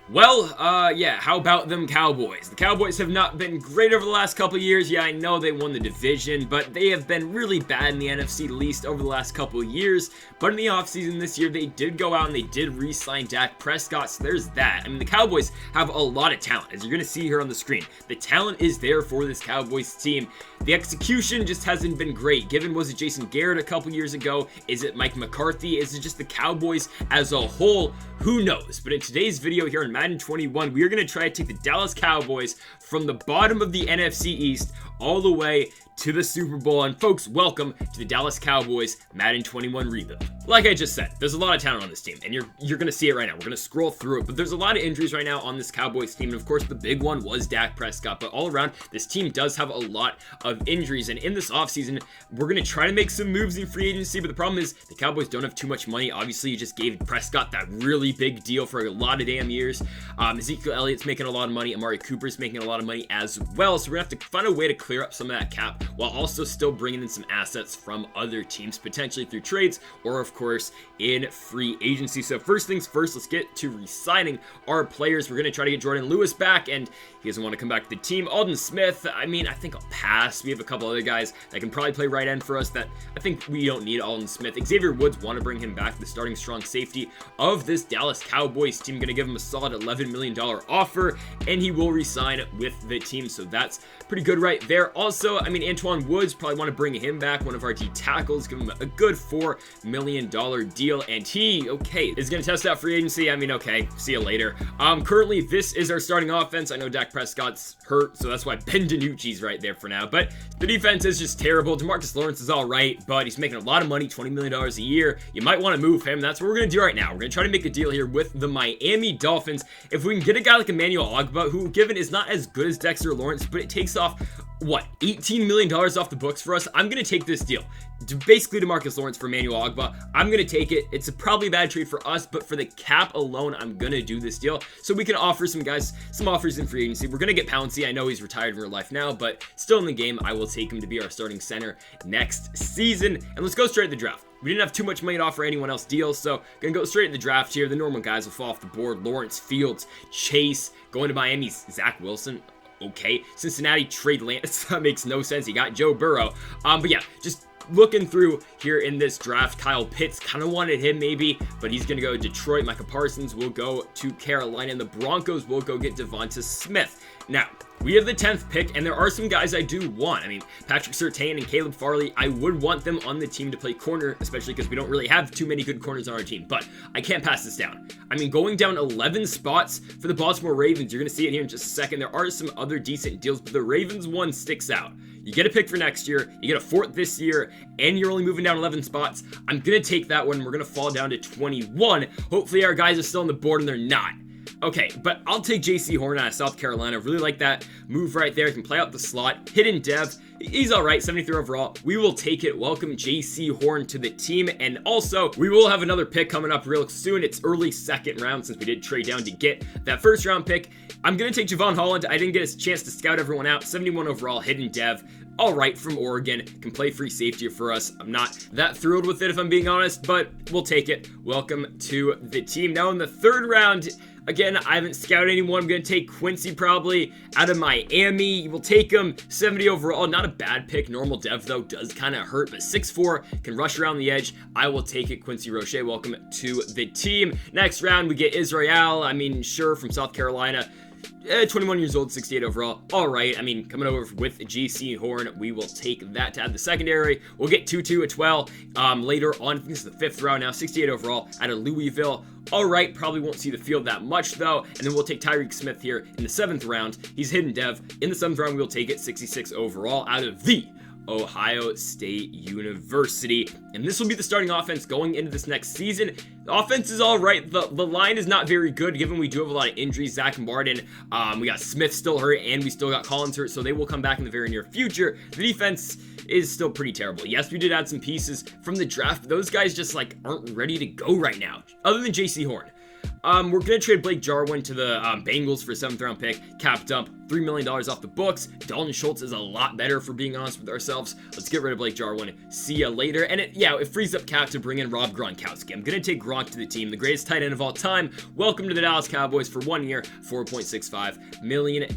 Yeah, how about them Cowboys? The Cowboys have not been great over the last couple years. Yeah, I know they won the division, but they have been really bad in the NFC least over the last couple years. But in the offseason this year, they did go out and they did re-sign Dak Prescott, so there's that. I mean, the Cowboys have a lot of talent, as you're going to see here on the screen. The talent is there for this Cowboys team. The execution just hasn't been great. Given, was it Jason Garrett a couple years ago? Is it Mike McCarthy? Is it just the Cowboys as a whole? Who knows? But in today's video here on Madden 21, we are going to try to take the Dallas Cowboys from the bottom of the NFC East all the way to the Super Bowl. And folks, welcome to the Dallas Cowboys Madden 21 rebuild. Like I just said, there's a lot of talent on this team, and you're going to see it right now. We're going to scroll through it, but there's a lot of injuries right now on this Cowboys team, and of course, the big one was Dak Prescott, but all around, this team does have a lot of injuries, and in this offseason, we're going to try to make some moves in free agency, but the problem is the Cowboys don't have too much money. Obviously, you just gave Prescott that really big deal for a lot of damn years. Ezekiel Elliott's making a lot of money. Amari Cooper's making a lot of money as well, so we're going to have to find a way to clear up some of that cap while also still bringing in some assets from other teams, potentially through trades or, of course, in free agency. So first things first, let's get to re-signing our players. We're going to try to get Jordan Lewis back, and he doesn't want to come back to the team. Aldon Smith, I mean, I think I'll pass. We have a couple other guys that can probably play right end for us that I think we don't need. Aldon Smith. Xavier Woods, want to bring him back, the starting strong safety of this Dallas Cowboys team. Going to give him a solid $11 million offer, and he will re-sign with the team, so that's pretty good right there. Also, I mean, Antoine Woods, probably want to bring him back, one of our D tackles, give him a good $4 million deal, and he, okay, is going to test out free agency. I mean, okay, see you later. Currently, this is our starting offense. I know Dak Prescott's hurt, so that's why Ben DiNucci's right there for now, but the defense is just terrible. DeMarcus Lawrence is all right, but he's making a lot of money, $20 million a year. You might want to move him. That's what we're going to do right now. We're going to try to make a deal here with the Miami Dolphins. If we can get a guy like Emmanuel Ogbah, who, given, is not as good as Dexter Lawrence, but it takes off, what, $18 million off the books for us? I'm going to take this deal. Basically, DeMarcus Lawrence for Emmanuel Ogbah. I'm going to take it. It's probably a bad trade for us, but for the cap alone, I'm going to do this deal so we can offer some guys some offers in free agency. We're going to get Pouncey. I know he's retired in real life now, but still in the game. I will take him to be our starting center next season. And let's go straight to the draft. We didn't have too much money to offer anyone else deals, so gonna go straight to the draft here. The normal guys will fall off the board. Lawrence, Fields, Chase. Going to Miami's Zach Wilson. Okay. Cincinnati, trade Lance. That makes no sense. He got Joe Burrow. But yeah, just looking through here in this draft, Kyle Pitts, kind of wanted him maybe, but he's going to go to Detroit. Micah Parsons will go to Carolina, and the Broncos will go get Devonta Smith. Now, we have the 10th pick, and there are some guys I do want. I mean, Patrick Surtain and Caleb Farley, I would want them on the team to play corner, especially because we don't really have too many good corners on our team, but I can't pass this down. I mean, going down 11 spots for the Baltimore Ravens, you're going to see it here in just a second. There are some other decent deals, but the Ravens one sticks out. You get a pick for next year, you get a fourth this year, and you're only moving down 11 spots. I'm going to take that one. We're going to fall down to 21. Hopefully our guys are still on the board, and they're not. Okay, but I'll take J.C. Horn out of South Carolina. Really like that move right there. He can play out the slot. Hidden dev. He's all right, 73 overall. We will take it. Welcome J.C. Horn to the team. And also, we will have another pick coming up real soon. It's early second round since we did trade down to get that first round pick. I'm going to take Javon Holland. I didn't get a chance to scout everyone out. 71 overall, hidden dev. All right, from Oregon, can play free safety for us. I'm not that thrilled with it if I'm being honest, but we'll take it. Welcome to the team. Now in the third round, again, I haven't scouted anyone. I'm going to take Quincy probably out of Miami. We'll take him 70 overall. Not a bad pick. Normal dev, though, does kind of hurt, but 6'4", can rush around the edge. I will take it. Quincy Roche, welcome to the team. Next round, we get Israel. I mean, sure, from South Carolina. 21 years old, 68 overall. All right. I mean, coming over with J.C. Horn, we will take that to add the secondary. We'll get Tutu at 12 later on. This is the fifth round now, 68 overall out of Louisville. All right, probably won't see the field that much though. And then we'll take Tyreek Smith here in the seventh round. He's hidden dev. In the seventh round, we'll take it 66 overall out of the Ohio State University. And this will be the starting offense going into this next season. The offense is all right. The line is not very good given we do have a lot of injuries. Zach Martin, we got Smith still hurt, and we still got Collins hurt, so they will come back in the very near future. The defense is still pretty terrible. Yes, we did add some pieces from the draft, but those guys just like aren't ready to go right now, other than J.C. Horn. We're gonna trade Blake Jarwin to the Bengals for a 7th round pick, cap dump, $3 million off the books. Dalton Schultz is a lot better, for being honest with ourselves. Let's get rid of Blake Jarwin. See ya later. And it frees up cap to bring in Rob Gronkowski. I'm gonna take Gronk to the team, the greatest tight end of all time. Welcome to the Dallas Cowboys for 1 year, $4.65 million.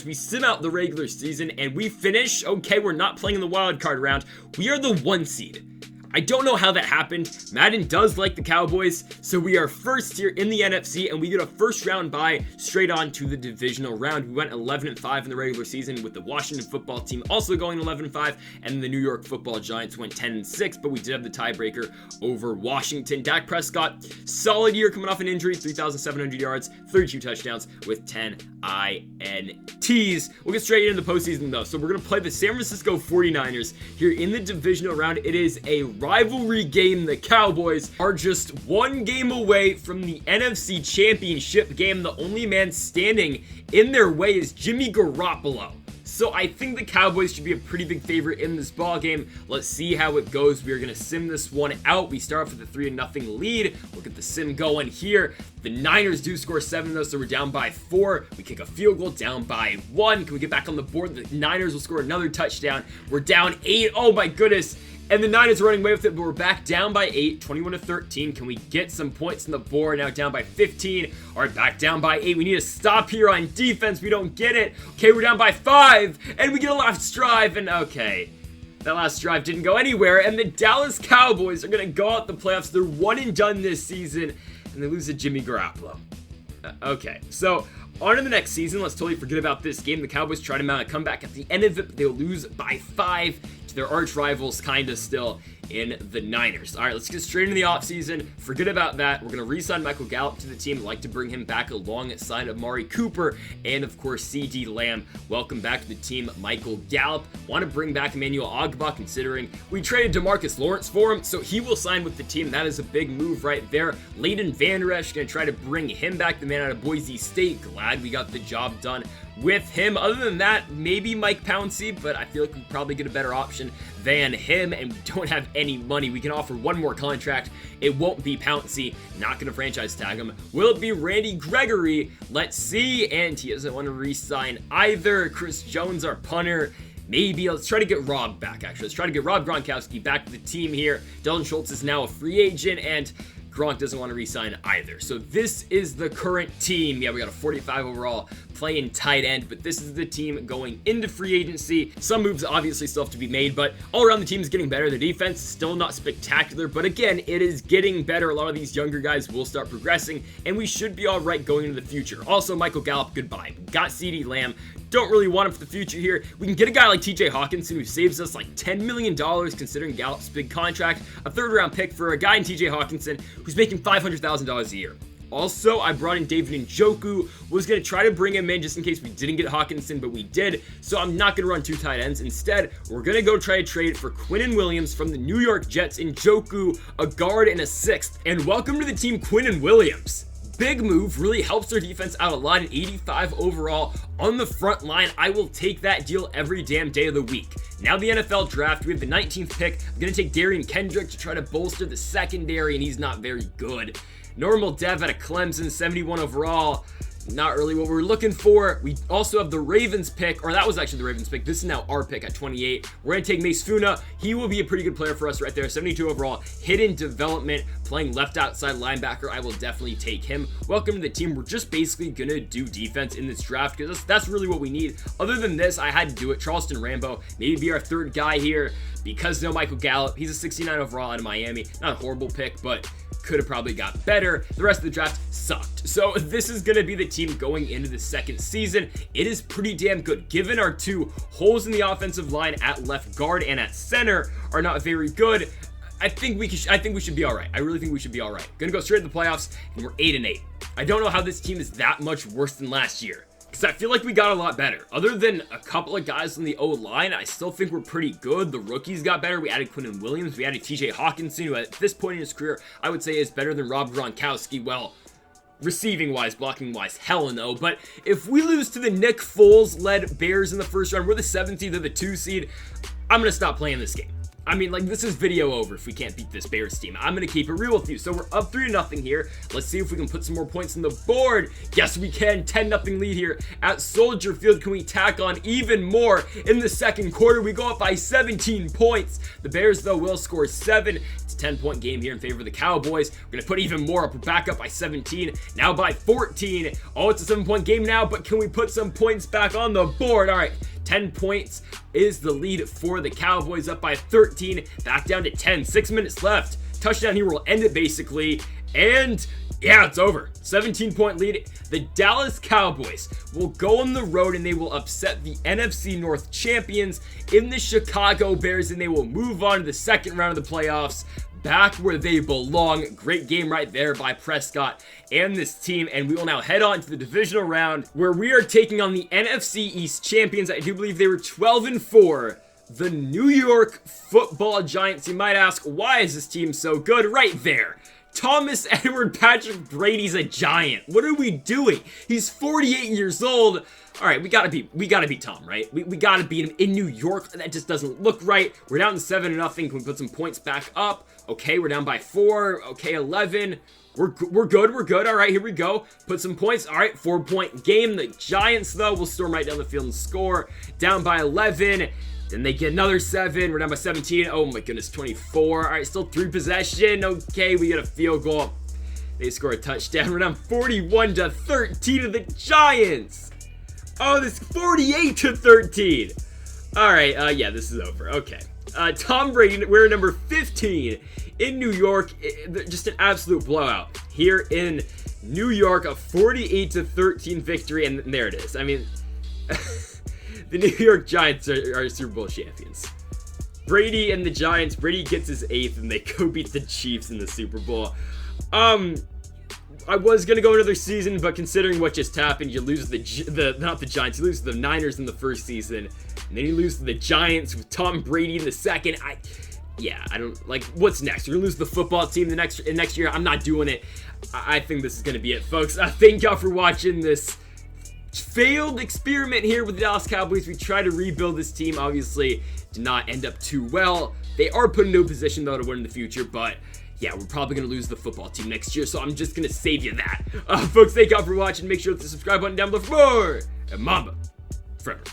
We sim out the regular season and we finish. Okay, we're not playing in the wild card round. We are the 1 seed. I don't know how that happened. Madden does like the Cowboys, so we are first here in the NFC, and we get a first round bye straight on to the divisional round. We went 11-5 in the regular season, with the Washington football team also going 11-5, and the New York football Giants went 10-6, but we did have the tiebreaker over Washington. Dak Prescott, solid year coming off an injury, 3,700 yards, 32 touchdowns with 10 INTs. We'll get straight into the postseason though. So we're going to play the San Francisco 49ers here in the divisional round. It is a rivalry game. The Cowboys are just 1 game away from the NFC Championship game. The only man standing in their way is Jimmy Garoppolo. So I think the Cowboys should be a pretty big favorite in this ball game. Let's see how it goes. We are going to sim this one out. We start off with a 3-0 lead. We'll get the sim going here. The Niners do score 7 though, so we're down by 4. We kick a field goal, down by 1. Can we get back on the board? The Niners will score another touchdown. We're down 8. Oh my goodness. And the Niners are running away with it, but we're back down by 8, 21-13. Can we get some points on the board? Now down by 15. All right, back down by 8. We need to stop here on defense. We don't get it. Okay, we're down by 5, and we get a last drive, and okay. That last drive didn't go anywhere, and the Dallas Cowboys are going to go out the playoffs. They're 1-and-done this season, and they lose to Jimmy Garoppolo. Okay, so on to the next season. Let's totally forget about this game. The Cowboys try to mount a comeback at the end of it, but they'll lose by 5 to their arch rivals, kinda still, in the Niners. All right, let's get straight into the offseason. Forget about that. We're going to re-sign Michael Gallup to the team. I'd like to bring him back alongside of Amari Cooper and, of course, CD Lamb. Welcome back to the team, Michael Gallup. Want to bring back Emmanuel Ogbah, considering we traded DeMarcus Lawrence for him, so he will sign with the team. That is a big move right there. Leighton Vander Esch, going to try to bring him back, the man out of Boise State. Glad we got the job done with him. Other than that, maybe Mike Pouncey, but I feel like we probably get a better option than him, and we don't have any money. We can offer 1 more contract. It won't be Pouncey. Not gonna franchise tag him. Will it be Randy Gregory? Let's see. And he doesn't want to re-sign either. Chris Jones, our punter. Maybe. Let's try to get Rob back, actually. Let's try to get Rob Gronkowski back to the team here. Dalton Schultz is now a free agent, and Gronk doesn't want to re-sign either. So this is the current team. Yeah, we got a 45 overall, playing tight end, but this is the team going into free agency. Some moves obviously still have to be made, but all around the team is getting better. The defense is still not spectacular, but again, it is getting better. A lot of these younger guys will start progressing, and we should be all right going into the future. Also, Michael Gallup, goodbye. Got CD Lamb. Don't really want him for the future here. We can get a guy like TJ Hawkinson, who saves us like $10 million considering Gallup's big contract. A 3rd round pick for a guy in TJ Hawkinson who's making $500,000 a year. Also, I brought in David Njoku. Was going to try to bring him in just in case we didn't get Hawkinson, but we did. So I'm not going to run 2 tight ends. Instead, we're going to go try to trade for Quinnen Williams from the New York Jets. Njoku, a guard, and a 6th. And welcome to the team, Quinnen Williams. Big move, really helps their defense out a lot. At 85 overall on the front line. I will take that deal every damn day of the week. Now the NFL draft, we have the 19th pick. I'm going to take Darian Kendrick to try to bolster the secondary, and he's not very good. Normal Dev out of Clemson, 71 overall. Not really what we're looking for. We also have the Ravens pick, or that was actually the Ravens pick. This is now our pick at 28. We're going to take Mace Funa. He will be a pretty good player for us right there. 72 overall, hidden development, playing left outside linebacker. I will definitely take him. Welcome to the team. We're just basically going to do defense in this draft because that's really what we need. Other than this, I had to do it. Charleston Rambo, maybe be our 3rd guy here because no Michael Gallup. He's a 69 overall out of Miami. Not a horrible pick, but could have probably got better. The rest of the draft sucked. So this is going to be the team going into the 2nd season. It is pretty damn good. Given our 2 holes in the offensive line at left guard and at center are not very good, I think we should be all right. I really think we should be all right. Gonna go straight to the playoffs, and we're 8-8. I don't know how this team is that much worse than last year, because I feel like we got a lot better. Other than a couple of guys on the O-line, I still think we're pretty good. The rookies got better. We added Quinnen Williams. We added TJ Hawkinson, who at this point in his career, I would say is better than Rob Gronkowski. Well, receiving-wise, blocking-wise, hell no. But if we lose to the Nick Foles-led Bears in the 1st round, we're the 7th seed, they're the 2 seed, I'm going to stop playing this game. I mean, like, this is video over if we can't beat this Bears team. I'm going to keep it real with you. So we're up 3-0 here. Let's see if we can put some more points on the board. Yes, we can. 10-0 lead here at Soldier Field. Can we tack on even more in the second quarter? We go up by 17 points. The Bears, though, will score 7. It's a 10-point game here in favor of the Cowboys. We're going to put even more up. We're back up by 17. Now by 14. Oh, it's a 7-point game now, but can we put some points back on the board? All right. 10 points is the lead for the Cowboys, up by 13, back down to 10, 6 minutes left. Touchdown here will end it basically, and yeah, it's over. 17-point lead. The Dallas Cowboys will go on the road and they will upset the NFC North champions in the Chicago Bears, and they will move on to the second round of the playoffs, back where they belong. Great game right there by Prescott and this team, and we will now head on to the divisional round where we are taking on the NFC East champions. I do believe they were 12-4, the New York Football Giants. You might ask, why is this team so good? Right there. Thomas Edward Patrick Brady's a giant. What are we doing? He's 48 years old. All right, we gotta beat Tom, right? We gotta beat him in New York. That just doesn't look right. We're down to 7-0. Can we put some points back up? Okay, we're down by 4. Okay, 11. We're good. All right, here we go. Put some points. All right, 4-point game. The Giants, though, will storm right down the field and score. Down by 11. Then they get another 7. We're down by 17. Oh my goodness, 24. All right, still 3 possession. Okay, we get a field goal. They score a touchdown. We're down 41-13 to the Giants. Oh, this 48-13. All right, yeah, this is over. Okay. Tom Brady, we're number 15 in New York. Just an absolute blowout here in New York. A 48-13 victory, and there it is. I mean, the New York Giants are Super Bowl champions. Brady and the Giants. Brady gets his 8th, and they go beat the Chiefs in the Super Bowl. I was gonna go another season, but considering what just happened, you lose not the Giants, you lose to the Niners in the first season, and then you lose to the Giants with Tom Brady in the second. I don't like. What's next? You're gonna lose the football team the next year. I'm not doing it. I think this is gonna be it, folks. Thank y'all for watching this failed experiment here with the Dallas Cowboys. We try to rebuild this team. Obviously, did not end up too well. They are put into a position though to win in the future, but yeah, we're probably going to lose the football team next year, so I'm just going to save you that. Folks, thank y'all for watching. Make sure to hit the subscribe button down below for more. And Mamba, forever.